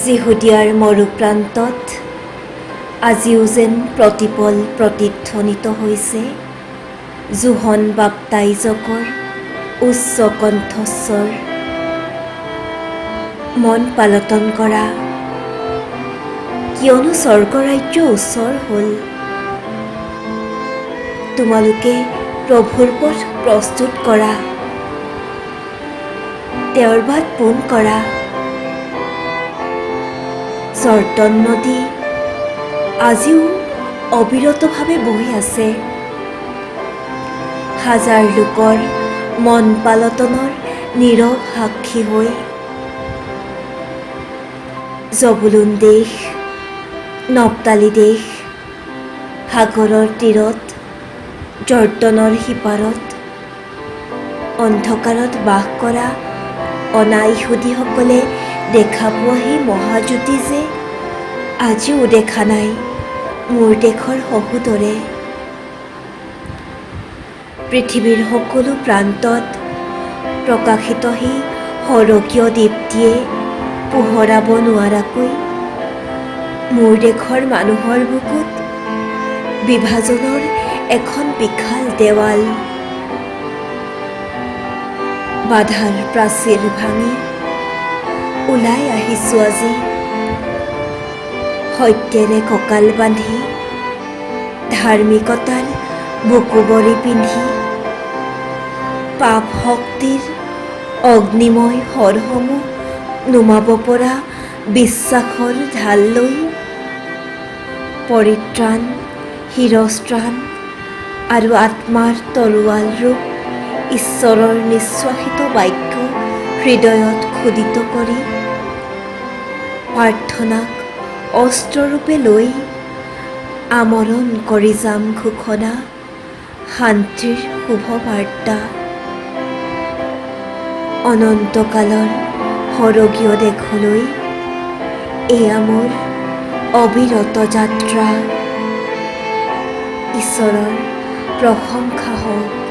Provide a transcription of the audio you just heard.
যিহুদিয়াৰ মৰুপ্ৰান্তত আজিও যেন প্ৰতিপল প্ৰতিধ্বনিত হৈছে জোহন বাপ্তাইজকৰ উচ্চ কণ্ঠস্বৰ। মন পালটন কৰা, কিয়নো স্বৰ্গৰাজ্য ওচৰ হ'ল। তোমালোকে প্ৰভুৰ পথ প্ৰস্তুত কৰা, তেওঁৰ বাট পোন কৰা। জৰ্দন নদী আজিও অবিৰতভাৱে বৈ আছে, হাজাৰ লোকৰ মন পালটনৰ নীৰৱ সাক্ষী হৈ। জবুলুন দেশ, নপ্তালি দেশ, সাগৰৰ তীৰত, জৰ্দনৰ সিপাৰত, অন্ধকাৰত বাস কৰা অনা ইহুদীসকলে দেখা পোৱা সেই মহাজ্যোতি যে আজিও দেখা নাই মোৰ দেশৰ সহোদৰে। পৃথিৱীৰ সকলো প্ৰান্তত প্ৰকাশিত সেই সৰকীয় দীপ্তিয়ে পোহৰাব নোৱাৰাকৈ মোৰ দেশৰ মানুহৰ বুকুত বিভাজনৰ এখন বিশাল দেৱাল। বাধাৰ প্ৰাচীৰ ভাঙি ওলাই আহিছোঁ আজি, সত্যেৰে কঁকাল বান্ধি, ধাৰ্মিকতাৰ বুকুবৰি পিন্ধি, পাপ শক্তিৰ অগ্নিময় শৰসমূহ নুমাব পৰা বিশ্বাসৰ ঢাল লৈ। পৰিত্ৰাণ, শিৰস্ত্ৰাণ আৰু আত্মাৰ তৰোৱাল ৰূপ ঈশ্বৰৰ নিশ্বাসিত বাক্য হৃদয়ত খোদিত কৰি, প্ৰাৰ্থনাক অস্ত্ৰৰূপে লৈ আমৰণ কৰি যাম ঘোষণা শান্তিৰ শুভ বাৰ্তা। অনন্তকালৰ সৰগীয় দেশলৈ এয়া মোৰ অবিৰত যাত্ৰা। ঈশ্বৰৰ প্ৰশংসা হওক।